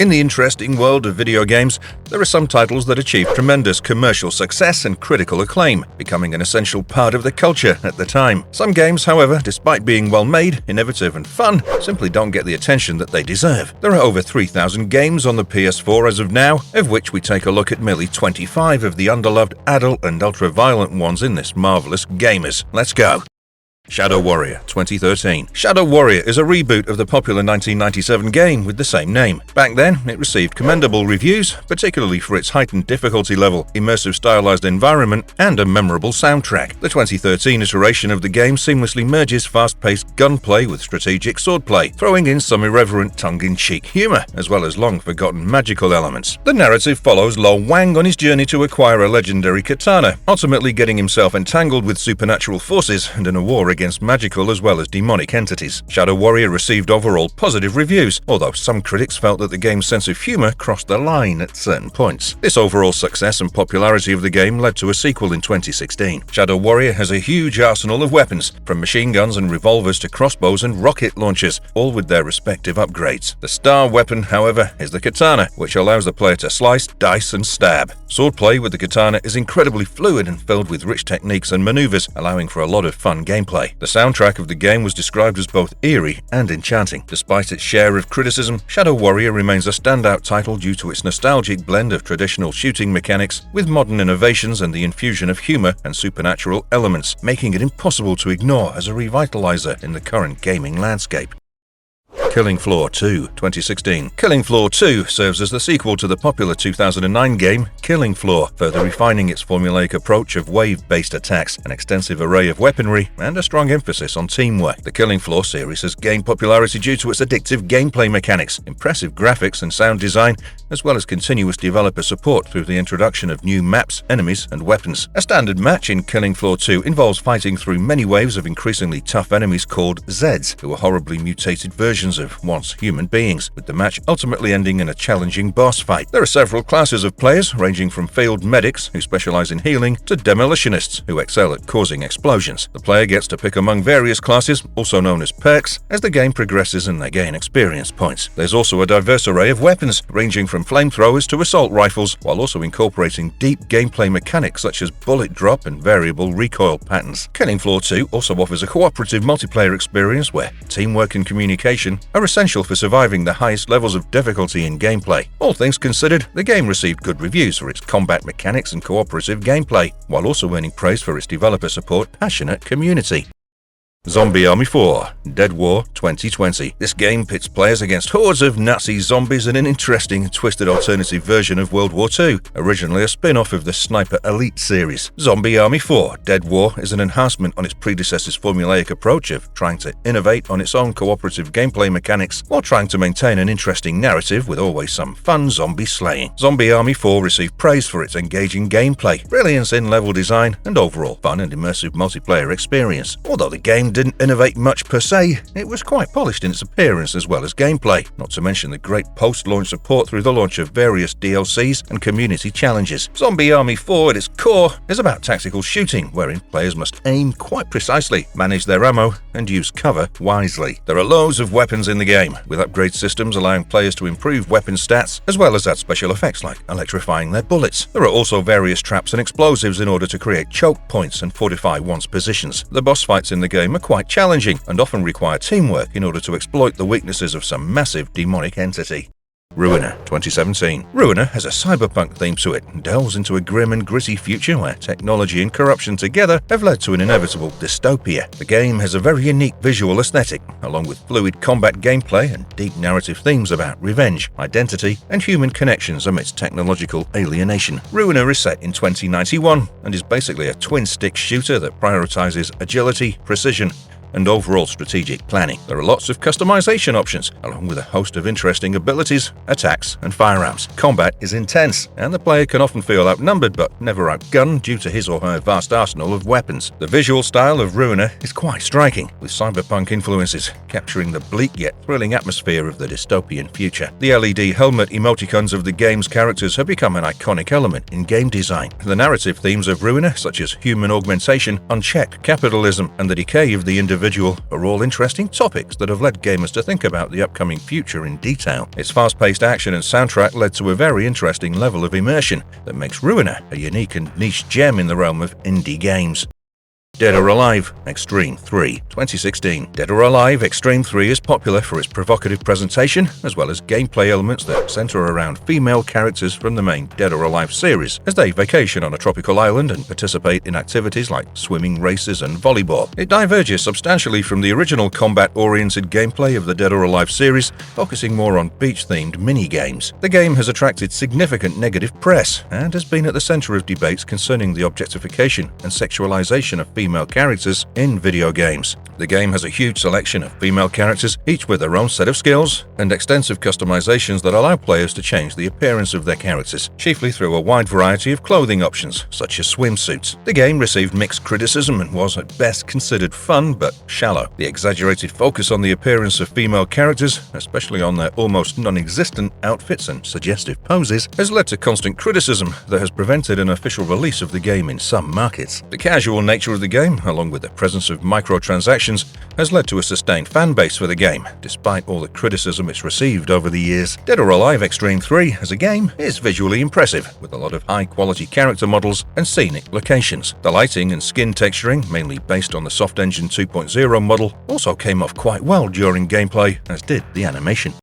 In the interesting world of video games, there are some titles that achieve tremendous commercial success and critical acclaim, becoming an essential part of the culture at the time. Some games, however, despite being well-made, innovative and fun, simply don't get the attention that they deserve. There are over 3,000 games on the PS4 as of now, of which we take a look at merely 25 of the underloved, adult and ultra-violent ones in this marvelous gamers. Let's go! Shadow Warrior 2013. Shadow Warrior is a reboot of the popular 1997 game with the same name. Back then, it received commendable reviews, particularly for its heightened difficulty level, immersive stylized environment, and a memorable soundtrack. The 2013 iteration of the game seamlessly merges fast-paced gunplay with strategic swordplay, throwing in some irreverent tongue-in-cheek humor, as well as long-forgotten magical elements. The narrative follows Lo Wang on his journey to acquire a legendary katana, ultimately getting himself entangled with supernatural forces and in a war against magical as well as demonic entities. Shadow Warrior received overall positive reviews, although some critics felt that the game's sense of humor crossed the line at certain points. This overall success and popularity of the game led to a sequel in 2016. Shadow Warrior has a huge arsenal of weapons, from machine guns and revolvers to crossbows and rocket launchers, all with their respective upgrades. The star weapon, however, is the katana, which allows the player to slice, dice, and stab. Swordplay with the katana is incredibly fluid and filled with rich techniques and maneuvers, allowing for a lot of fun gameplay. The soundtrack of the game was described as both eerie and enchanting. Despite its share of criticism, Shadow Warrior remains a standout title due to its nostalgic blend of traditional shooting mechanics with modern innovations and the infusion of humor and supernatural elements, making it impossible to ignore as a revitalizer in the current gaming landscape. Killing Floor 2 2016. Killing Floor 2 serves as the sequel to the popular 2009 game Killing Floor, further refining its formulaic approach of wave-based attacks, an extensive array of weaponry, and a strong emphasis on teamwork. The Killing Floor series has gained popularity due to its addictive gameplay mechanics, impressive graphics and sound design, as well as continuous developer support through the introduction of new maps, enemies, and weapons. A standard match in Killing Floor 2 involves fighting through many waves of increasingly tough enemies called Zeds, who are horribly mutated versions of once human beings, with the match ultimately ending in a challenging boss fight. There are several classes of players, ranging from field medics, who specialize in healing, to demolitionists, who excel at causing explosions. The player gets to pick among various classes, also known as perks, as the game progresses and they gain experience points. There's also a diverse array of weapons, ranging from flamethrowers to assault rifles, while also incorporating deep gameplay mechanics such as bullet drop and variable recoil patterns. Killing Floor 2 also offers a cooperative multiplayer experience where teamwork and communication are essential for surviving the highest levels of difficulty in gameplay. All things considered, the game received good reviews for its combat mechanics and cooperative gameplay, while also earning praise for its developer support passionate community. Zombie Army 4 Dead War 2020. This game pits players against hordes of Nazi zombies in an interesting, twisted alternative version of World War II, originally a spin-off of the Sniper Elite series. Zombie Army 4 Dead War is an enhancement on its predecessor's formulaic approach of trying to innovate on its own cooperative gameplay mechanics while trying to maintain an interesting narrative with always some fun zombie slaying. Zombie Army 4 received praise for its engaging gameplay, brilliance in level design, and overall fun and immersive multiplayer experience. Although the game didn't innovate much per se, it was quite polished in its appearance as well as gameplay, not to mention the great post-launch support through the launch of various DLCs and community challenges. Zombie Army 4 at its core is about tactical shooting, wherein players must aim quite precisely, manage their ammo, and use cover wisely. There are loads of weapons in the game, with upgrade systems allowing players to improve weapon stats, as well as add special effects like electrifying their bullets. There are also various traps and explosives in order to create choke points and fortify one's positions. The boss fights in the game are quite challenging and often require teamwork in order to exploit the weaknesses of some massive demonic entity. Ruiner 2017. Ruiner has a cyberpunk theme to it and delves into a grim and gritty future where technology and corruption together have led to an inevitable dystopia. The game has a very unique visual aesthetic, along with fluid combat gameplay and deep narrative themes about revenge, identity, and human connections amidst technological alienation. Ruiner is set in 2091 and is basically a twin-stick shooter that prioritizes agility, precision, and overall strategic planning. There are lots of customization options, along with a host of interesting abilities, attacks, and firearms. Combat is intense, and the player can often feel outnumbered but never outgunned due to his or her vast arsenal of weapons. The visual style of Ruiner is quite striking, with cyberpunk influences, capturing the bleak yet thrilling atmosphere of the dystopian future. The LED helmet emoticons of the game's characters have become an iconic element in game design. The narrative themes of Ruiner, such as human augmentation, unchecked capitalism, and the decay of the individual individual are all interesting topics that have led gamers to think about the upcoming future in detail. Its fast-paced action and soundtrack led to a very interesting level of immersion that makes Ruiner a unique and niche gem in the realm of indie games. Dead or Alive Extreme 3 2016. Dead or Alive Extreme 3 is popular for its provocative presentation, as well as gameplay elements that center around female characters from the main Dead or Alive series, as they vacation on a tropical island and participate in activities like swimming, races, and volleyball. It diverges substantially from the original combat-oriented gameplay of the Dead or Alive series, focusing more on beach-themed mini-games. The game has attracted significant negative press, and has been at the center of debates concerning the objectification and sexualization of female characters in video games. The game has a huge selection of female characters, each with their own set of skills, and extensive customizations that allow players to change the appearance of their characters, chiefly through a wide variety of clothing options, such as swimsuits. The game received mixed criticism and was at best considered fun but shallow. The exaggerated focus on the appearance of female characters, especially on their almost non-existent outfits and suggestive poses, has led to constant criticism that has prevented an official release of the game in some markets. The casual nature of the game, along with the presence of microtransactions, has led to a sustained fan base for the game, despite all the criticism it's received over the years. Dead or Alive Extreme 3 as a game is visually impressive, with a lot of high-quality character models and scenic locations. The lighting and skin texturing, mainly based on the Soft Engine 2.0 model, also came off quite well during gameplay, as did the animation.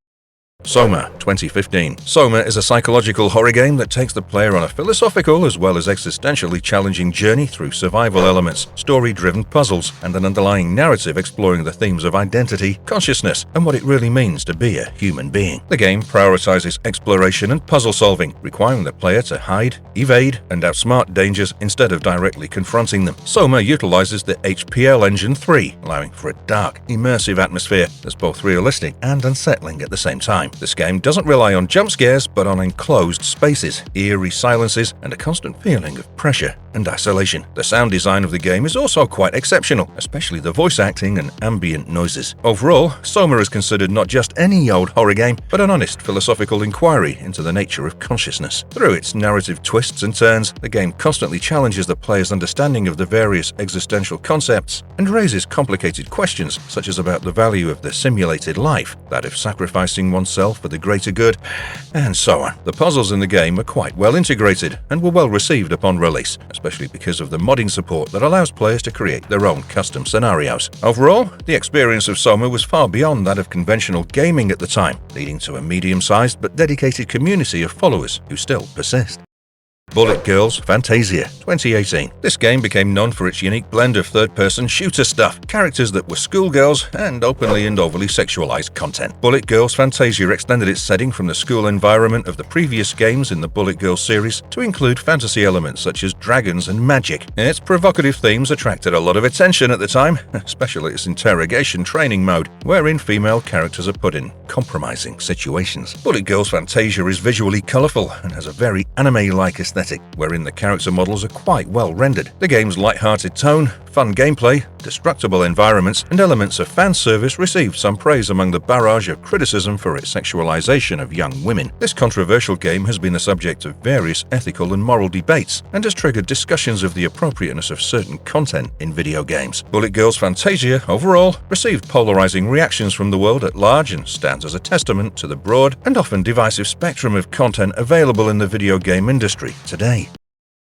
Soma 2015. Soma is a psychological horror game that takes the player on a philosophical as well as existentially challenging journey through survival elements, story-driven puzzles, and an underlying narrative exploring the themes of identity, consciousness, and what it really means to be a human being. The game prioritizes exploration and puzzle solving, requiring the player to hide, evade, and outsmart dangers instead of directly confronting them. Soma utilizes the HPL Engine 3, allowing for a dark, immersive atmosphere that's both realistic and unsettling at the same time. This game doesn't rely on jump scares, but on enclosed spaces, eerie silences, and a constant feeling of pressure and isolation. The sound design of the game is also quite exceptional, especially the voice acting and ambient noises. Overall, Soma is considered not just any old horror game, but an honest philosophical inquiry into the nature of consciousness. Through its narrative twists and turns, the game constantly challenges the player's understanding of the various existential concepts and raises complicated questions such as about the value of the simulated life, that of sacrificing oneself for the greater good, and so on. The puzzles in the game are quite well integrated and were well received upon release, especially because of the modding support that allows players to create their own custom scenarios. Overall, the experience of Soma was far beyond that of conventional gaming at the time, leading to a medium-sized but dedicated community of followers who still persist. Bullet Girls Fantasia 2018. This game became known for its unique blend of third-person shooter stuff, characters that were schoolgirls, and openly and overly sexualized content. Bullet Girls Fantasia extended its setting from the school environment of the previous games in the Bullet Girls series to include fantasy elements such as dragons and magic. Its provocative themes attracted a lot of attention at the time, especially its interrogation training mode, wherein female characters are put in compromising situations. Bullet Girls Fantasia is visually colorful and has a very anime-like aesthetic, wherein the character models are quite well rendered. The game's light-hearted tone, fun gameplay, destructible environments, and elements of fan service received some praise among the barrage of criticism for its sexualization of young women. This controversial game has been the subject of various ethical and moral debates, and has triggered discussions of the appropriateness of certain content in video games. Bullet Girls Fantasia, overall, received polarizing reactions from the world at large and stands as a testament to the broad and often divisive spectrum of content available in the video game industry today.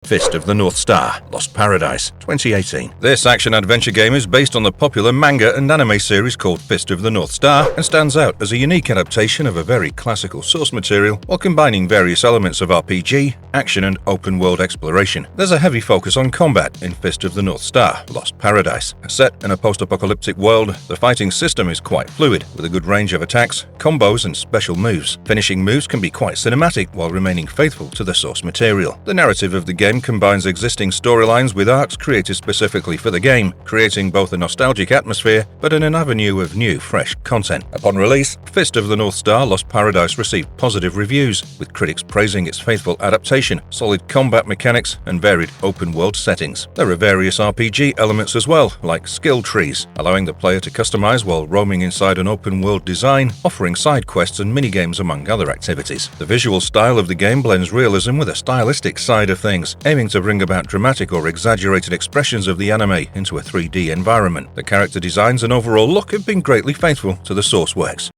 Fist of the North Star Lost Paradise 2018. This action-adventure game is based on the popular manga and anime series called Fist of the North Star and stands out as a unique adaptation of a very classical source material while combining various elements of RPG, action, and open-world exploration. There's a heavy focus on combat in Fist of the North Star Lost Paradise. Set in a post-apocalyptic world, the fighting system is quite fluid, with a good range of attacks, combos, and special moves. Finishing moves can be quite cinematic while remaining faithful to the source material. The narrative of the game combines existing storylines with arcs created specifically for the game, creating both a nostalgic atmosphere but an avenue of new, fresh content. Upon release, Fist of the North Star Lost Paradise received positive reviews, with critics praising its faithful adaptation, solid combat mechanics, and varied open-world settings. There are various RPG elements as well, like skill trees, allowing the player to customize while roaming inside an open-world design, offering side quests and minigames among other activities. The visual style of the game blends realism with a stylistic side of things, aiming to bring about dramatic or exaggerated expressions of the anime into a 3D environment. The character designs and overall look have been greatly faithful to the source works.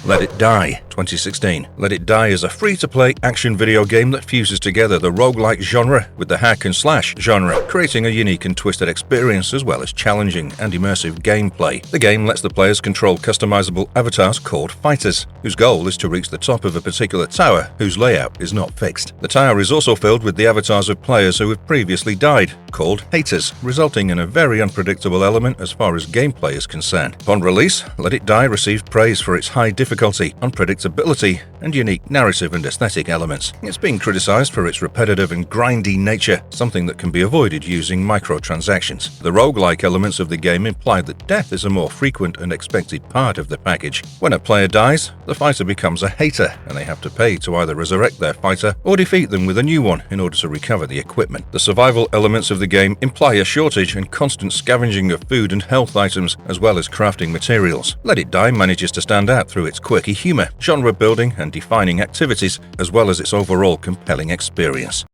Let It Die, 2016. Let It Die is a free-to-play action video game that fuses together the roguelike genre with the hack-and-slash genre, creating a unique and twisted experience as well as challenging and immersive gameplay. The game lets the players control customizable avatars called fighters, whose goal is to reach the top of a particular tower whose layout is not fixed. The tower is also filled with the avatars of players who have previously died, called haters, resulting in a very unpredictable element as far as gameplay is concerned. Upon release, Let It Die received praise for its high difficulty, unpredictability, and unique narrative and aesthetic elements. It's been criticized for its repetitive and grindy nature, something that can be avoided using microtransactions. The roguelike elements of the game imply that death is a more frequent and expected part of the package. When a player dies, the fighter becomes a hater, and they have to pay to either resurrect their fighter or defeat them with a new one in order to recover the equipment. The survival elements of the game imply a shortage and constant scavenging of food and health items, as well as crafting materials. Let It Die manages to stand out through its quirky humor, genre building, and defining activities, as well as its overall compelling experience.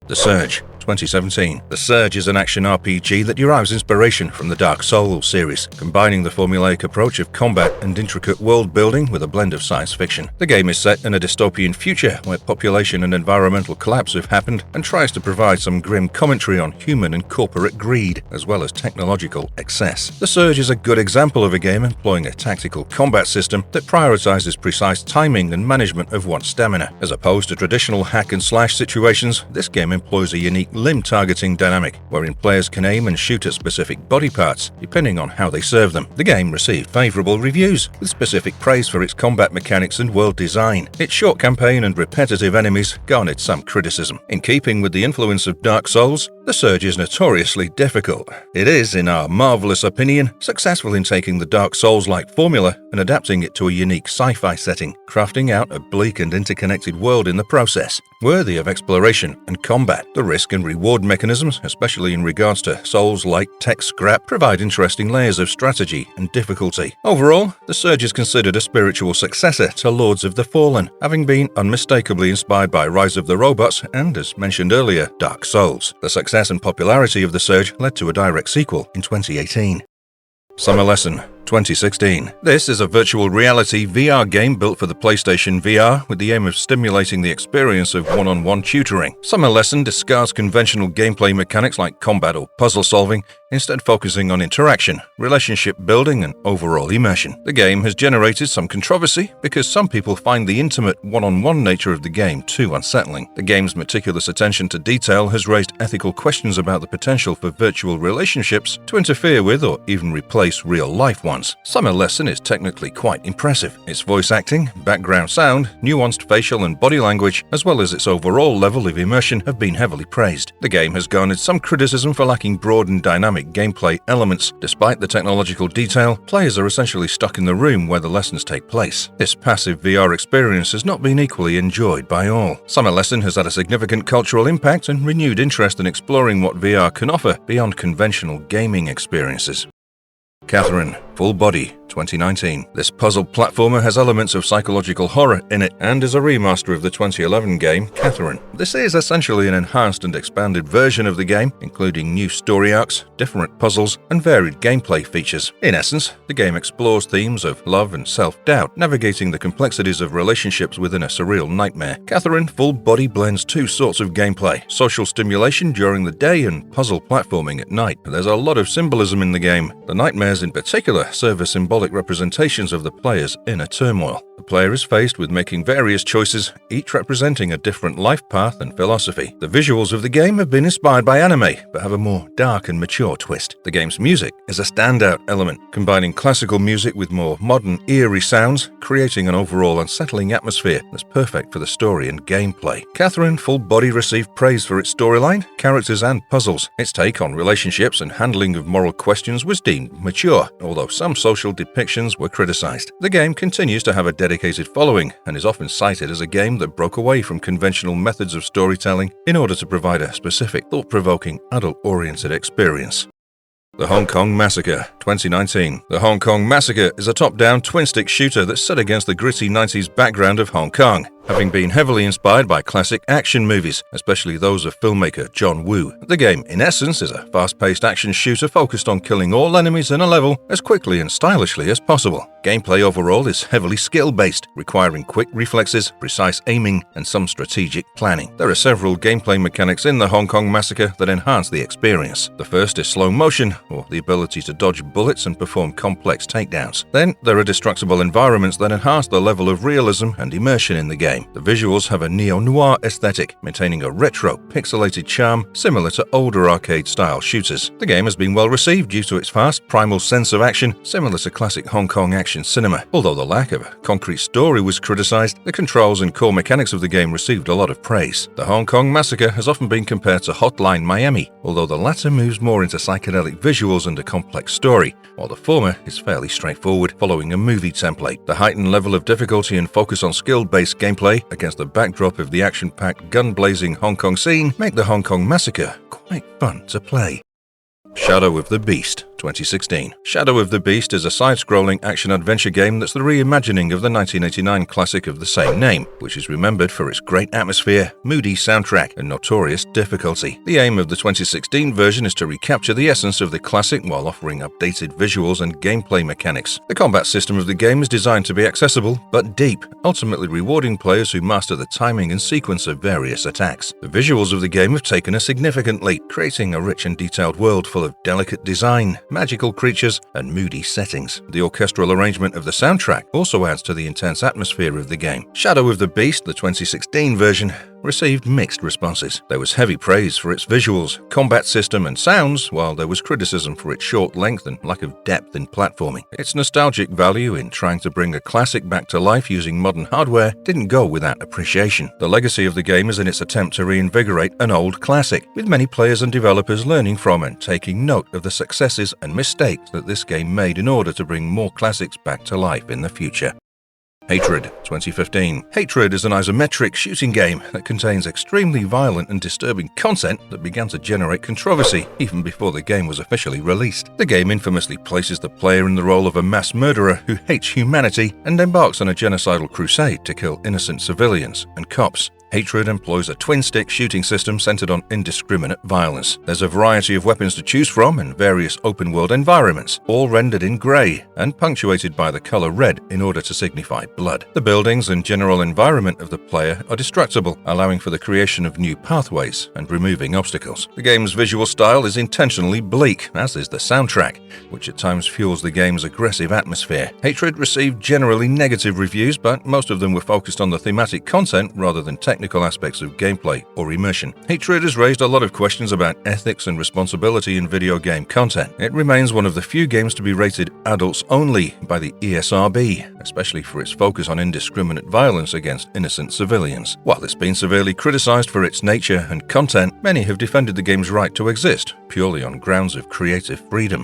The Surge, 2017. The Surge is an action RPG that derives inspiration from the Dark Souls series, combining the formulaic approach of combat and intricate world building with a blend of science fiction. The game is set in a dystopian future where population and environmental collapse have happened and tries to provide some grim commentary on human and corporate greed, as well as technological excess. The Surge is a good example of a game employing a tactical combat system that prioritizes precise timing and management of one's stamina. As opposed to traditional hack-and-slash situations, this game employs a unique limb targeting dynamic, wherein players can aim and shoot at specific body parts, depending on how they serve them. The game received favorable reviews, with specific praise for its combat mechanics and world design. Its short campaign and repetitive enemies garnered some criticism. In keeping with the influence of Dark Souls, The Surge is notoriously difficult. It is, in our marvelous opinion, successful in taking the Dark Souls-like formula and adapting it to a unique sci-fi setting, crafting out a bleak and interconnected world in the process, worthy of exploration and combat. The risk and reward mechanisms, especially in regards to Souls-like tech scrap, provide interesting layers of strategy and difficulty. Overall, The Surge is considered a spiritual successor to Lords of the Fallen, having been unmistakably inspired by Rise of the Robots and, as mentioned earlier, Dark Souls. The success and popularity of The Surge led to a direct sequel in 2018. Summer Lesson, 2016. This is a virtual reality VR game built for the PlayStation VR with the aim of stimulating the experience of one-on-one tutoring. Summer Lesson discards conventional gameplay mechanics like combat or puzzle solving, instead focusing on interaction, relationship building, and overall immersion. The game has generated some controversy because some people find the intimate one-on-one nature of the game too unsettling. The game's meticulous attention to detail has raised ethical questions about the potential for virtual relationships to interfere with or even replace real-life ones. Summer Lesson is technically quite impressive. Its voice acting, background sound, nuanced facial and body language, as well as its overall level of immersion have been heavily praised. The game has garnered some criticism for lacking broad and dynamic gameplay elements. Despite the technological detail, players are essentially stuck in the room where the lessons take place. This passive VR experience has not been equally enjoyed by all. Summer Lesson has had a significant cultural impact and renewed interest in exploring what VR can offer beyond conventional gaming experiences. Catherine, Full Body, 2019. This puzzle platformer has elements of psychological horror in it and is a remaster of the 2011 game Catherine. This is essentially an enhanced and expanded version of the game, including new story arcs, different puzzles, and varied gameplay features. In essence, the game explores themes of love and self-doubt, navigating the complexities of relationships within a surreal nightmare. Catherine Full Body blends two sorts of gameplay: social stimulation during the day and puzzle platforming at night. There's a lot of symbolism in the game. The nightmares in particular serve as symbolic representations of the player's inner turmoil. The player is faced with making various choices, each representing a different life path and philosophy. The visuals of the game have been inspired by anime, but have a more dark and mature twist. The game's music is a standout element, combining classical music with more modern, eerie sounds, creating an overall unsettling atmosphere that's perfect for the story and gameplay. Catherine Full Body received praise for its storyline, characters, and puzzles. Its take on relationships and handling of moral questions was deemed mature, although some social depictions were criticized. The game continues to have a dedicated following and is often cited as a game that broke away from conventional methods of storytelling in order to provide a specific, thought-provoking, adult-oriented experience. The Hong Kong Massacre, 2019. The Hong Kong Massacre is a top-down twin-stick shooter that's set against the gritty 90s background of Hong Kong. having been heavily inspired by classic action movies, especially those of filmmaker John Woo. The game, in essence, is a fast-paced action shooter focused on killing all enemies in a level as quickly and stylishly as possible. Gameplay overall is heavily skill-based, requiring quick reflexes, precise aiming, and some strategic planning. There are several gameplay mechanics in the Hong Kong Massacre that enhance the experience. The first is slow motion, or the ability to dodge bullets and perform complex takedowns. Then, there are destructible environments that enhance the level of realism and immersion in the game. The visuals have a neo-noir aesthetic, maintaining a retro, pixelated charm similar to older arcade-style shooters. The game has been well received due to its fast, primal sense of action, similar to classic Hong Kong action cinema. Although the lack of a concrete story was criticized, the controls and core mechanics of the game received a lot of praise. The Hong Kong Massacre has often been compared to Hotline Miami, although the latter moves more into psychedelic visuals and a complex story, while the former is fairly straightforward, following a movie template. The heightened level of difficulty and focus on skill-based gameplay against the backdrop of the action-packed, gun-blazing Hong Kong scene make the Hong Kong Massacre quite fun to play. Shadow of the Beast, 2016. Shadow of the Beast is a side-scrolling action-adventure game that's the reimagining of the 1989 classic of the same name, which is remembered for its great atmosphere, moody soundtrack, and notorious difficulty. The aim of the 2016 version is to recapture the essence of the classic while offering updated visuals and gameplay mechanics. The combat system of the game is designed to be accessible but deep, ultimately rewarding players who master the timing and sequence of various attacks. The visuals of the game have taken a significant leap, creating a rich and detailed world full of delicate design, magical creatures, and moody settings. The orchestral arrangement of the soundtrack also adds to the intense atmosphere of the game. Shadow of the Beast, the 2016 version, received mixed responses. There was heavy praise for its visuals, combat system, and sounds, while there was criticism for its short length and lack of depth in platforming. Its nostalgic value in trying to bring a classic back to life using modern hardware didn't go without appreciation. The legacy of the game is in its attempt to reinvigorate an old classic, with many players and developers learning from and taking note of the successes and mistakes that this game made in order to bring more classics back to life in the future. Hatred, 2015. Hatred is an isometric shooting game that contains extremely violent and disturbing content that began to generate controversy even before the game was officially released. The game infamously places the player in the role of a mass murderer who hates humanity and embarks on a genocidal crusade to kill innocent civilians and cops. Hatred employs a twin-stick shooting system centered on indiscriminate violence. There's a variety of weapons to choose from and various open-world environments, all rendered in grey and punctuated by the color red in order to signify blood. The buildings and general environment of the player are destructible, allowing for the creation of new pathways and removing obstacles. The game's visual style is intentionally bleak, as is the soundtrack, which at times fuels the game's aggressive atmosphere. Hatred received generally negative reviews, but most of them were focused on the thematic content rather than technical aspects of gameplay or immersion. Hatred has raised a lot of questions about ethics and responsibility in video game content. It remains one of the few games to be rated adults only by the ESRB, especially for its focus on indiscriminate violence against innocent civilians. While it's been severely criticized for its nature and content, many have defended the game's right to exist, purely on grounds of creative freedom.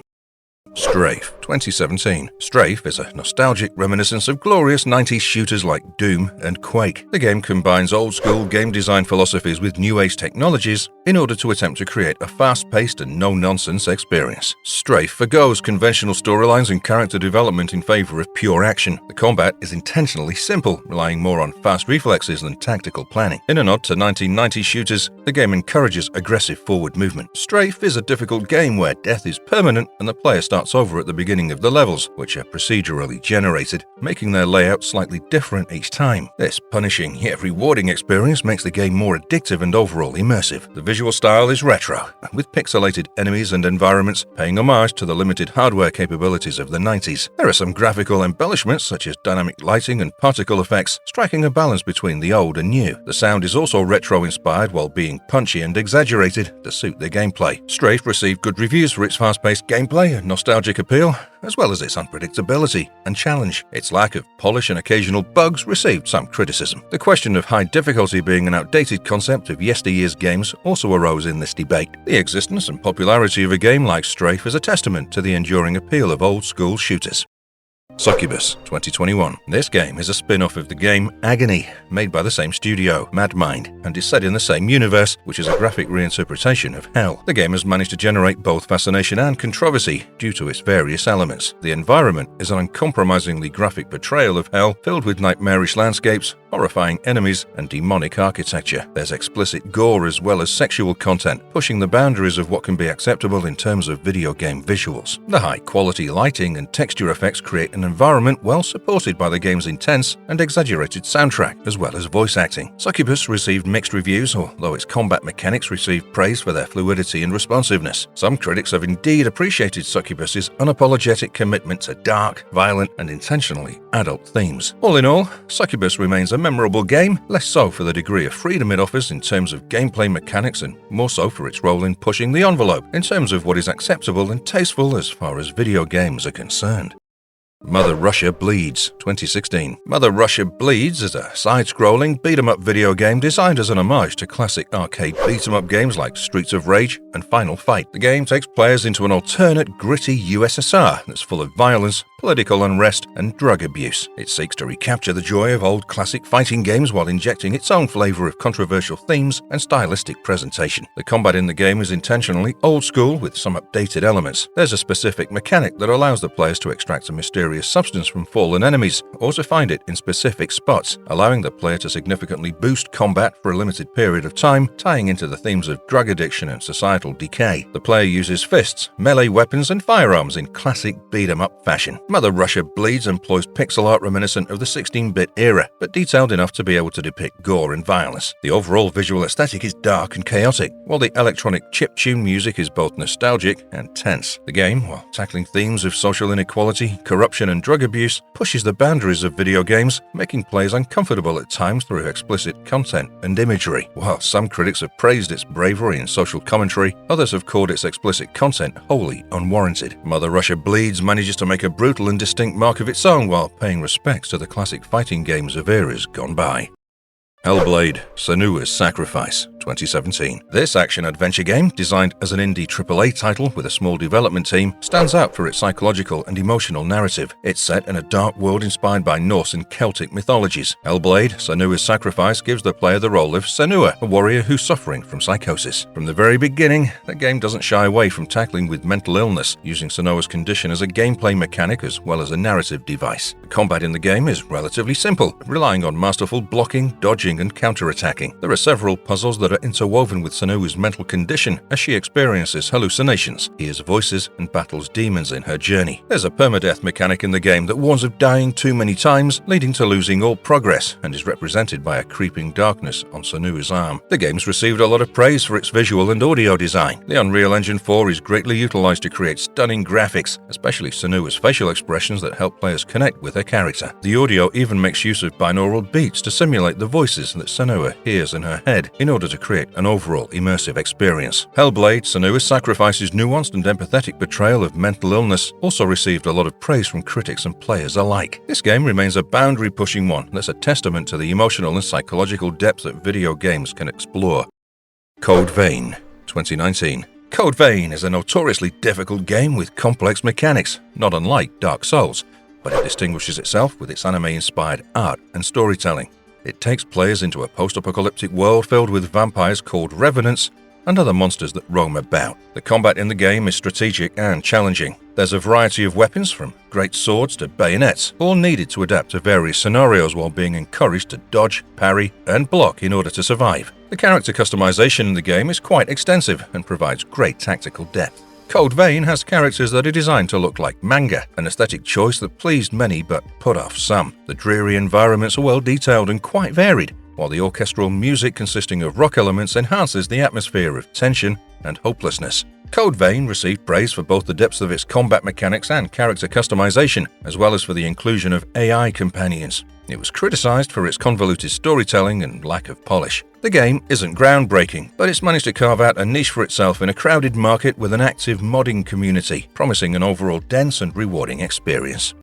Strafe, 2017. Strafe is a nostalgic reminiscence of glorious 90s shooters like Doom and Quake. The game combines old-school game design philosophies with new-age technologies in order to attempt to create a fast-paced and no-nonsense experience. Strafe forgoes conventional storylines and character development in favor of pure action. The combat is intentionally simple, relying more on fast reflexes than tactical planning. In a nod to 1990s shooters, the game encourages aggressive forward movement. Strafe is a difficult game where death is permanent and the player starts over at the beginning of the levels, which are procedurally generated, making their layout slightly different each time. This punishing yet rewarding experience makes the game more addictive and overall immersive. The visual style is retro, with pixelated enemies and environments paying homage to the limited hardware capabilities of the 90s. There are some graphical embellishments such as dynamic lighting and particle effects, striking a balance between the old and new. The sound is also retro-inspired while being punchy and exaggerated to suit the gameplay. Strafe received good reviews for its fast-paced gameplay and nostalgic appeal, as well as its unpredictability and challenge. Its lack of polish and occasional bugs received some criticism. The question of high difficulty being an outdated concept of yesteryear's games also arose in this debate. The existence and popularity of a game like Strafe is a testament to the enduring appeal of old-school shooters. Succubus 2021. This game is a spin-off of the game Agony, made by the same studio, MadMind, and is set in the same universe, which is a graphic reinterpretation of Hell. The game has managed to generate both fascination and controversy due to its various elements. The environment is an uncompromisingly graphic portrayal of Hell, filled with nightmarish landscapes, horrifying enemies, and demonic architecture. There's explicit gore as well as sexual content, pushing the boundaries of what can be acceptable in terms of video game visuals. The high-quality lighting and texture effects create an environment well supported by the game's intense and exaggerated soundtrack, as well as voice acting. Succubus received mixed reviews, although its combat mechanics received praise for their fluidity and responsiveness. Some critics have indeed appreciated Succubus's unapologetic commitment to dark, violent, and intentionally adult themes. All in all, Succubus remains a memorable game, less so for the degree of freedom it offers in terms of gameplay mechanics and more so for its role in pushing the envelope in terms of what is acceptable and tasteful as far as video games are concerned. Mother Russia Bleeds 2016. Mother Russia Bleeds is a side-scrolling beat-em-up video game designed as an homage to classic arcade beat-em-up games like Streets of Rage and Final Fight. The game takes players into an alternate, gritty USSR that's full of violence, political unrest, and drug abuse. It seeks to recapture the joy of old classic fighting games while injecting its own flavor of controversial themes and stylistic presentation. The combat in the game is intentionally old school with some updated elements. There's a specific mechanic that allows the players to extract a mysterious substance from fallen enemies, or to find it in specific spots, allowing the player to significantly boost combat for a limited period of time, tying into the themes of drug addiction and societal decay. The player uses fists, melee weapons, and firearms in classic beat-em-up fashion. Mother Russia Bleeds employs pixel art reminiscent of the 16-bit era, but detailed enough to be able to depict gore and violence. The overall visual aesthetic is dark and chaotic, while the electronic chiptune music is both nostalgic and tense. The game, while tackling themes of social inequality, corruption, and drug abuse, pushes the boundaries of video games, making players uncomfortable at times through explicit content and imagery. While some critics have praised its bravery and social commentary, others have called its explicit content wholly unwarranted. Mother Russia Bleeds manages to make a brutal and distinct mark of its own while paying respects to the classic fighting games of eras gone by. Hellblade: Senuas Sacrifice 2017. This action-adventure game, designed as an indie AAA title with a small development team, stands out for its psychological and emotional narrative. It's set in a dark world inspired by Norse and Celtic mythologies. Hellblade: Senua's Sacrifice gives the player the role of Senua, a warrior who's suffering from psychosis. From the very beginning, the game doesn't shy away from tackling with mental illness, using Senua's condition as a gameplay mechanic as well as a narrative device. The combat in the game is relatively simple, relying on masterful blocking, dodging, and counter-attacking. There are several puzzles that are interwoven with Senua's mental condition as she experiences hallucinations, hears voices, and battles demons in her journey. There's a permadeath mechanic in the game that warns of dying too many times, leading to losing all progress, and is represented by a creeping darkness on Senua's arm. The game's received a lot of praise for its visual and audio design. The Unreal Engine 4 is greatly utilized to create stunning graphics, especially Senua's facial expressions that help players connect with her character. The audio even makes use of binaural beats to simulate the voices that Senua hears in her head in order to create an overall immersive experience. Hellblade: Senua's Sacrifice's nuanced and empathetic portrayal of mental illness also received a lot of praise from critics and players alike. This game remains a boundary-pushing one that's a testament to the emotional and psychological depth that video games can explore. Code Vein 2019. Code Vein is a notoriously difficult game with complex mechanics, not unlike Dark Souls, but it distinguishes itself with its anime-inspired art and storytelling. It takes players into a post-apocalyptic world filled with vampires called revenants and other monsters that roam about. The combat in the game is strategic and challenging. There's a variety of weapons, from great swords to bayonets, all needed to adapt to various scenarios while being encouraged to dodge, parry, and block in order to survive. The character customization in the game is quite extensive and provides great tactical depth. Code Vein has characters that are designed to look like manga, an aesthetic choice that pleased many but put off some. The dreary environments are well detailed and quite varied, while the orchestral music consisting of rock elements enhances the atmosphere of tension and hopelessness. Code Vein received praise for both the depths of its combat mechanics and character customization, as well as for the inclusion of AI companions. It was criticized for its convoluted storytelling and lack of polish. The game isn't groundbreaking, but it's managed to carve out a niche for itself in a crowded market with an active modding community, promising an overall dense and rewarding experience.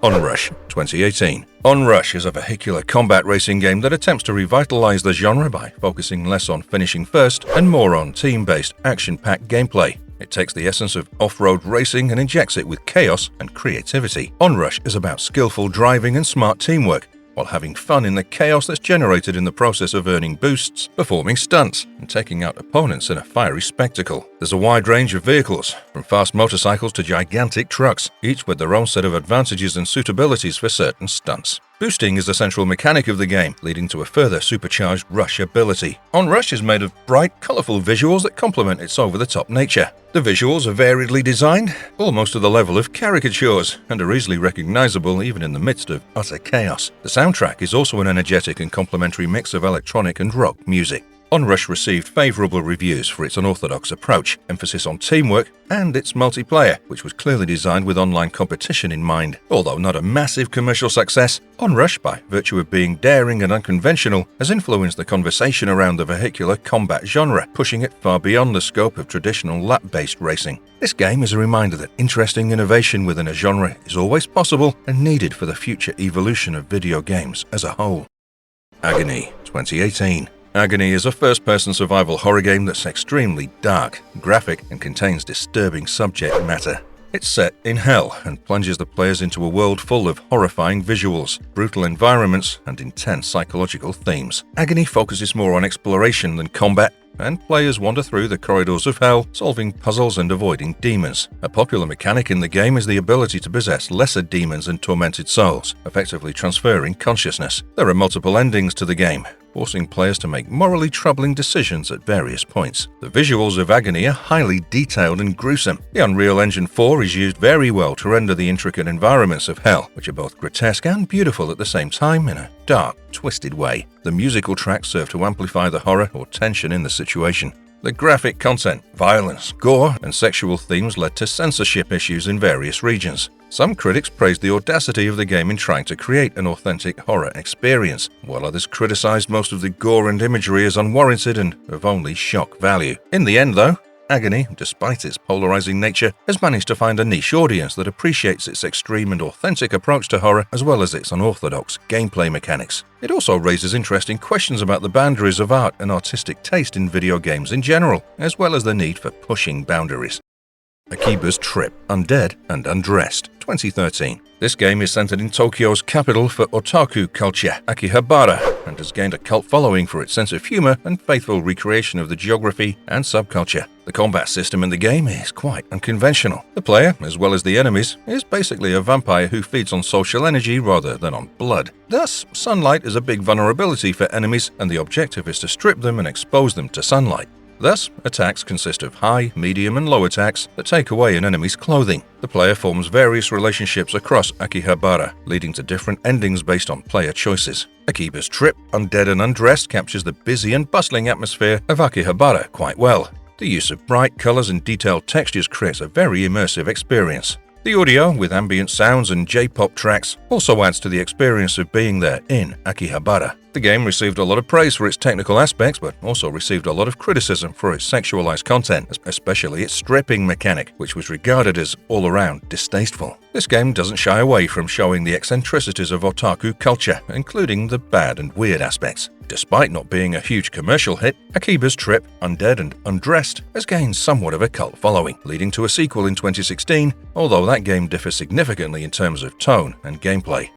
Onrush 2018. Onrush is a vehicular combat racing game that attempts to revitalize the genre by focusing less on finishing first and more on team-based, action-packed gameplay. It takes the essence of off-road racing and injects it with chaos and creativity. Onrush is about skillful driving and smart teamwork, while having fun in the chaos that's generated in the process of earning boosts, performing stunts, and taking out opponents in a fiery spectacle. There's a wide range of vehicles, from fast motorcycles to gigantic trucks, each with their own set of advantages and suitabilities for certain stunts. Boosting is the central mechanic of the game, leading to a further supercharged rush ability. Onrush is made of bright, colourful visuals that complement its over-the-top nature. The visuals are variedly designed, almost to the level of caricatures, and are easily recognisable even in the midst of utter chaos. The soundtrack is also an energetic and complementary mix of electronic and rock music. Onrush received favourable reviews for its unorthodox approach, emphasis on teamwork, and its multiplayer, which was clearly designed with online competition in mind. Although not a massive commercial success, Onrush, by virtue of being daring and unconventional, has influenced the conversation around the vehicular combat genre, pushing it far beyond the scope of traditional lap-based racing. This game is a reminder that interesting innovation within a genre is always possible and needed for the future evolution of video games as a whole. Agony, 2018. Agony is a first-person survival horror game that's extremely dark, graphic, and contains disturbing subject matter. It's set in hell and plunges the players into a world full of horrifying visuals, brutal environments, and intense psychological themes. Agony focuses more on exploration than combat, and players wander through the corridors of hell, solving puzzles and avoiding demons. A popular mechanic in the game is the ability to possess lesser demons and tormented souls, effectively transferring consciousness. There are multiple endings to the game, forcing players to make morally troubling decisions at various points. The visuals of Agony are highly detailed and gruesome. The Unreal Engine 4 is used very well to render the intricate environments of hell, which are both grotesque and beautiful at the same time in a dark, twisted way. The musical tracks serve to amplify the horror or tension in the situation. The graphic content, violence, gore, and sexual themes led to censorship issues in various regions. Some critics praised the audacity of the game in trying to create an authentic horror experience, while others criticized most of the gore and imagery as unwarranted and of only shock value. In the end, though, Agony, despite its polarizing nature, has managed to find a niche audience that appreciates its extreme and authentic approach to horror as well as its unorthodox gameplay mechanics. It also raises interesting questions about the boundaries of art and artistic taste in video games in general, as well as the need for pushing boundaries. Akibas Trip, Undead and Undressed, 2013. This game is centered in Tokyo's capital for otaku culture, Akihabara, and has gained a cult following for its sense of humor and faithful recreation of the geography and subculture. The combat system in the game is quite unconventional. The player, as well as the enemies, is basically a vampire who feeds on social energy rather than on blood. Thus, sunlight is a big vulnerability for enemies, and the objective is to strip them and expose them to sunlight. Thus, attacks consist of high, medium, and low attacks that take away an enemy's clothing. The player forms various relationships across Akihabara, leading to different endings based on player choices. Akibas Trip, Undead and Undressed captures the busy and bustling atmosphere of Akihabara quite well. The use of bright colors and detailed textures creates a very immersive experience. The audio, with ambient sounds and J-pop tracks, also adds to the experience of being there in Akihabara. The game received a lot of praise for its technical aspects, but also received a lot of criticism for its sexualized content, especially its stripping mechanic, which was regarded as all-around distasteful. This game doesn't shy away from showing the eccentricities of otaku culture, including the bad and weird aspects. Despite not being a huge commercial hit, Akibas Trip, Undead and Undressed has gained somewhat of a cult following, leading to a sequel in 2016, although that game differs significantly in terms of tone and gameplay.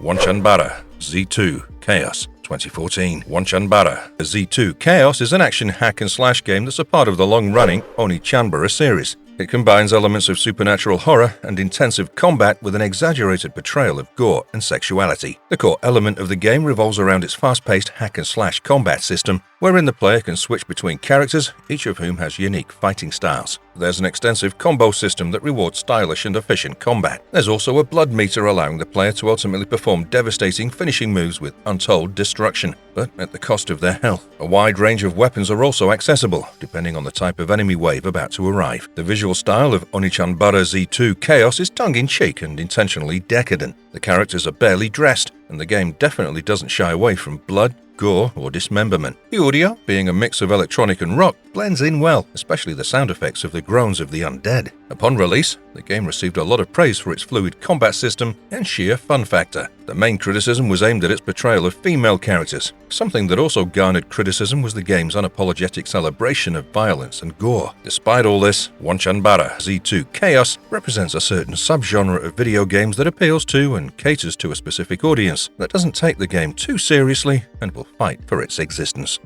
Wanchanbara Z2 Chaos, 2014. Wanchanbara Z2 Chaos is an action hack-and-slash game that's a part of the long-running Onichanbara series. It combines elements of supernatural horror and intensive combat with an exaggerated portrayal of gore and sexuality. The core element of the game revolves around its fast-paced hack-and-slash combat system, wherein the player can switch between characters, each of whom has unique fighting styles. There's an extensive combo system that rewards stylish and efficient combat. There's also a blood meter allowing the player to ultimately perform devastating finishing moves with untold destruction, but at the cost of their health. A wide range of weapons are also accessible, depending on the type of enemy wave about to arrive. The visual style of Onichanbara Z2 Chaos is tongue-in-cheek and intentionally decadent. The characters are barely dressed, and the game definitely doesn't shy away from blood, gore, or dismemberment. The audio, being a mix of electronic and rock, blends in well, especially the sound effects of the groans of the undead. Upon release, the game received a lot of praise for its fluid combat system and sheer fun factor. The main criticism was aimed at its portrayal of female characters. Something that also garnered criticism was the game's unapologetic celebration of violence and gore. Despite all this, Wanchanbara Z2 Chaos represents a certain subgenre of video games that appeals to and caters to a specific audience that doesn't take the game too seriously and will fight for its existence.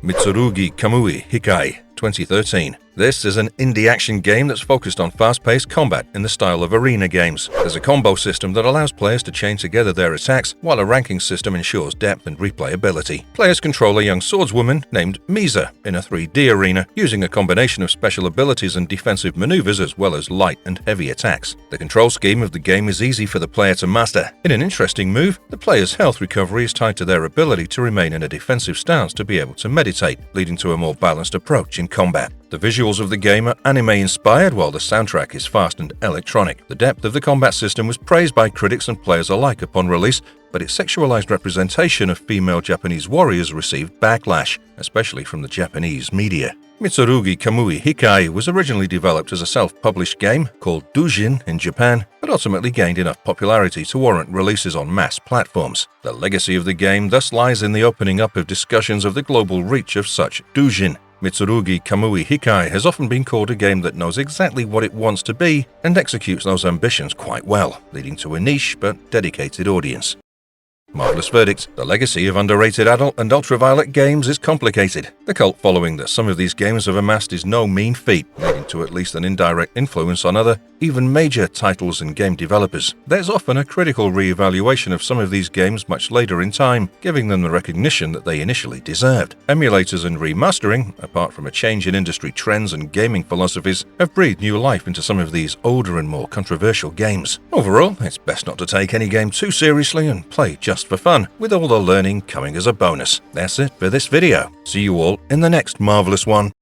Mitsurugi Kamui Hikai 2013. This is an indie action game that's focused on fast-paced combat in the style of arena games. There's a combo system that allows players to chain together their attacks, while a ranking system ensures depth and replayability. Players control a young swordswoman named Misa in a 3D arena, using a combination of special abilities and defensive maneuvers as well as light and heavy attacks. The control scheme of the game is easy for the player to master. In an interesting move, the player's health recovery is tied to their ability to remain in a defensive stance to be able to meditate, leading to a more balanced approach in combat. The visuals of the game are anime-inspired, while the soundtrack is fast and electronic. The depth of the combat system was praised by critics and players alike upon release, but its sexualized representation of female Japanese warriors received backlash, especially from the Japanese media. Mitsurugi Kamui Hikai was originally developed as a self-published game called Doujin in Japan, but ultimately gained enough popularity to warrant releases on mass platforms. The legacy of the game thus lies in the opening up of discussions of the global reach of such Doujin. Mitsurugi Kamui Hikai has often been called a game that knows exactly what it wants to be and executes those ambitions quite well, leading to a niche but dedicated audience. Marvelous verdict. The legacy of underrated adult and ultraviolet games is complicated. The cult following that some of these games have amassed is no mean feat, leading to at least an indirect influence on other, even major titles and game developers. There's often a critical re-evaluation of some of these games much later in time, giving them the recognition that they initially deserved. Emulators and remastering, apart from a change in industry trends and gaming philosophies, have breathed new life into some of these older and more controversial games. Overall, it's best not to take any game too seriously and play just for fun, with all the learning coming as a bonus. That's it for this video. See you all in the next marvelous one.